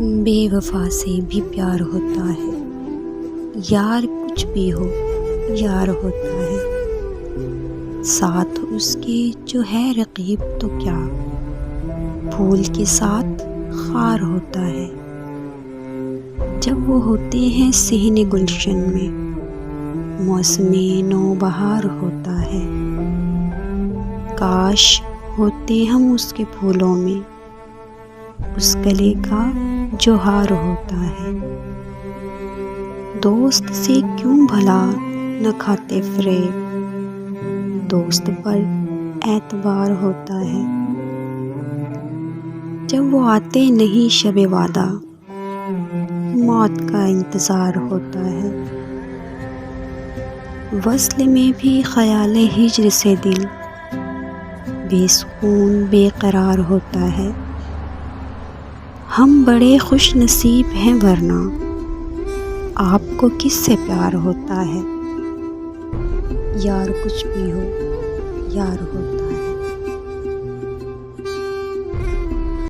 بے وفا سے بھی پیار ہوتا ہے، یار کچھ بھی ہو یار ہوتا ہے، ساتھ اس کے جو ہے رقیب تو کیا، پھول کے ساتھ خار ہوتا ہے، جب وہ ہوتے ہیں صحن گلشن میں موسم نو بہار ہوتا ہے، کاش ہوتے ہم اس کے پھولوں میں اس گلے کا جو ہار ہوتا ہے، دوست سے کیوں بھلا نہ کھاتے فریب، دوست پر اعتبار ہوتا ہے، جب وہ آتے نہیں شب وعدہ موت کا انتظار ہوتا ہے، وصل میں بھی خیال ہجر سے دل بے سکون بے قرار ہوتا ہے، ہم بڑے خوش نصیب ہیں ورنہ آپ کو کس سے پیار ہوتا ہے، یار کچھ بھی ہو یار ہوتا ہے۔